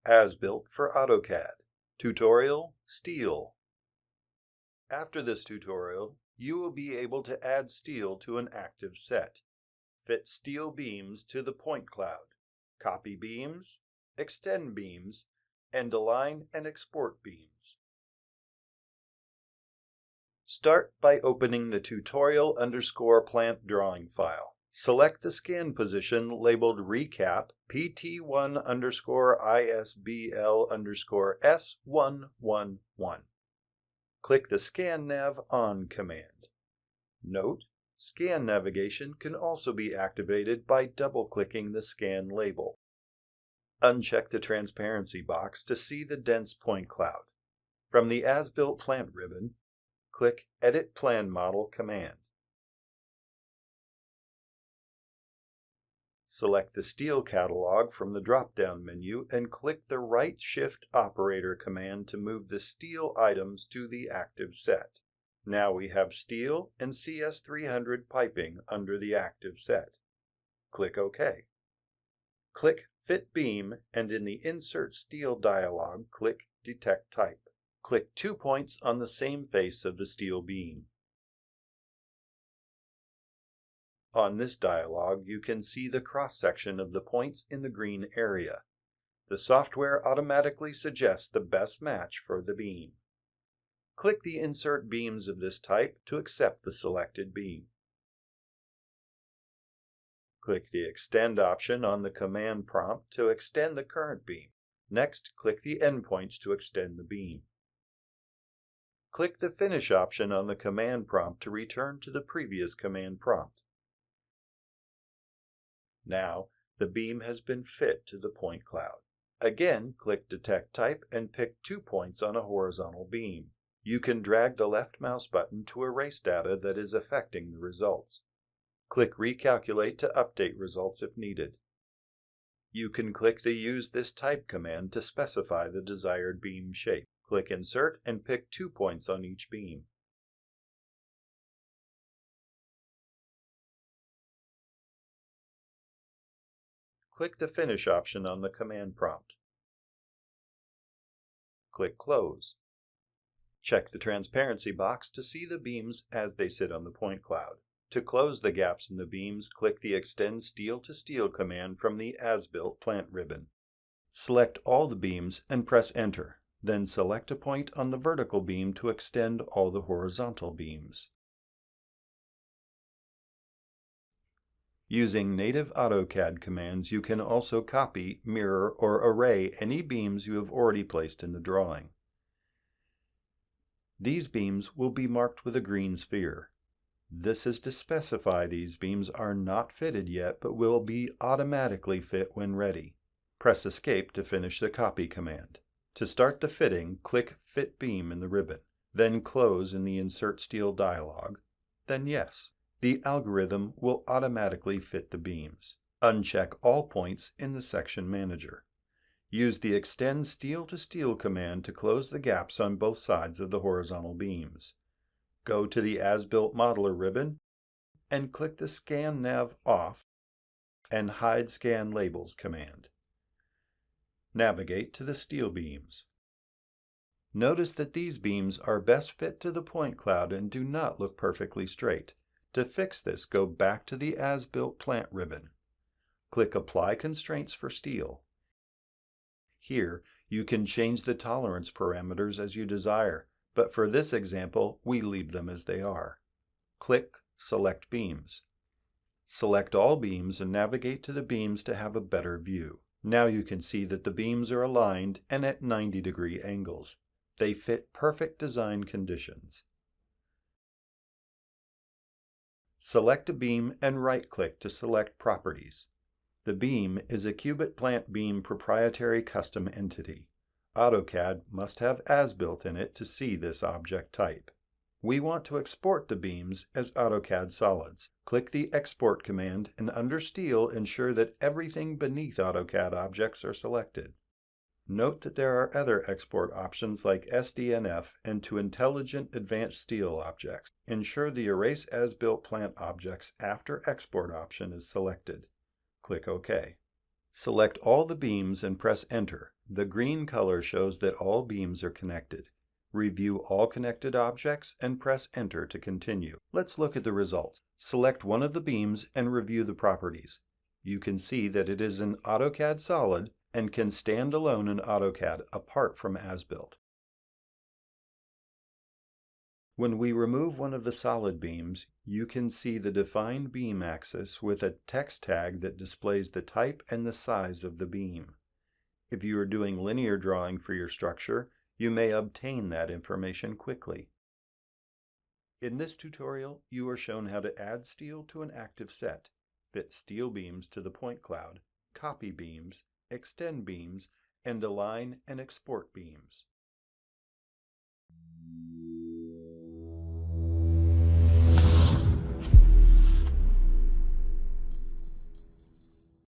As-built for AutoCAD. Tutorial Steel. After this tutorial, you will be able to add steel to an active set, fit steel beams to the point cloud, copy beams, extend beams, and align and export beams. Start by opening the tutorial_plant drawing file. Select the scan position labeled Recap PT1_ISBL_S111. Click the Scan Nav On command. Note, scan navigation can also be activated by double-clicking the scan label. Uncheck the transparency box to see the dense point cloud. From the As-Built Plant ribbon, click Edit Plan Model command. Select the Steel Catalog from the drop-down menu and click the Right-Shift Operator command to move the steel items to the active set. Now we have steel and CS300 piping under the active set. Click OK. Click Fit Beam and in the Insert Steel dialog, click Detect Type. Click 2 points on the same face of the steel beam. On this dialog, you can see the cross-section of the points in the green area. The software automatically suggests the best match for the beam. Click the Insert Beams of this type to accept the selected beam. Click the Extend option on the command prompt to extend the current beam. Next, click the endpoints to extend the beam. Click the Finish option on the command prompt to return to the previous command prompt. Now, the beam has been fit to the point cloud. Again, click Detect Type and pick 2 points on a horizontal beam. You can drag the left mouse button to erase data that is affecting the results. Click Recalculate to update results if needed. You can click the Use This Type command to specify the desired beam shape. Click Insert and pick 2 points on each beam. Click the Finish option on the command prompt. Click Close. Check the transparency box to see the beams as they sit on the point cloud. To close the gaps in the beams, click the Extend Steel to Steel command from the As-Built Plant ribbon. Select all the beams and press Enter. Then select a point on the vertical beam to extend all the horizontal beams. Using native AutoCAD commands, you can also copy, mirror, or array any beams you have already placed in the drawing. These beams will be marked with a green sphere. This is to specify these beams are not fitted yet but will be automatically fit when ready. Press Escape to finish the copy command. To start the fitting, click Fit Beam in the ribbon, then Close in the Insert Steel dialog, then Yes. The algorithm will automatically fit the beams. Uncheck all points in the section manager. Use the Extend Steel to Steel command to close the gaps on both sides of the horizontal beams. Go to the As-Built Modeler ribbon and click the Scan Nav Off and Hide Scan Labels command. Navigate to the steel beams. Notice that these beams are best fit to the point cloud and do not look perfectly straight. To fix this, go back to the As-Built Plant ribbon. Click Apply Constraints for Steel. Here, you can change the tolerance parameters as you desire, but for this example, we leave them as they are. Click Select Beams. Select all beams and navigate to the beams to have a better view. Now you can see that the beams are aligned and at 90-degree angles. They fit perfect design conditions. Select a beam and right-click to select Properties. The beam is a Cubit Plant Beam proprietary custom entity. AutoCAD must have As-Built in it to see this object type. We want to export the beams as AutoCAD solids. Click the Export command and under Steel ensure that everything beneath AutoCAD objects are selected. Note that there are other export options like SDNF and to Intelligent Advanced Steel objects. Ensure the Erase As-Built Plant Objects after Export option is selected. Click OK. Select all the beams and press Enter, The green color shows that all beams are connected. Review all connected objects and press Enter to continue. Let's look at the results. Select one of the beams and review the properties. You can see that it is an AutoCAD solid and can stand alone in AutoCAD apart from as-built. When we remove one of the solid beams, you can see the defined beam axis with a text tag that displays the type and the size of the beam. If you are doing linear drawing for your structure, you may obtain that information quickly. In this tutorial, you are shown how to add steel to an active set, fit steel beams to the point cloud, copy beams, extend beams, and align and export beams.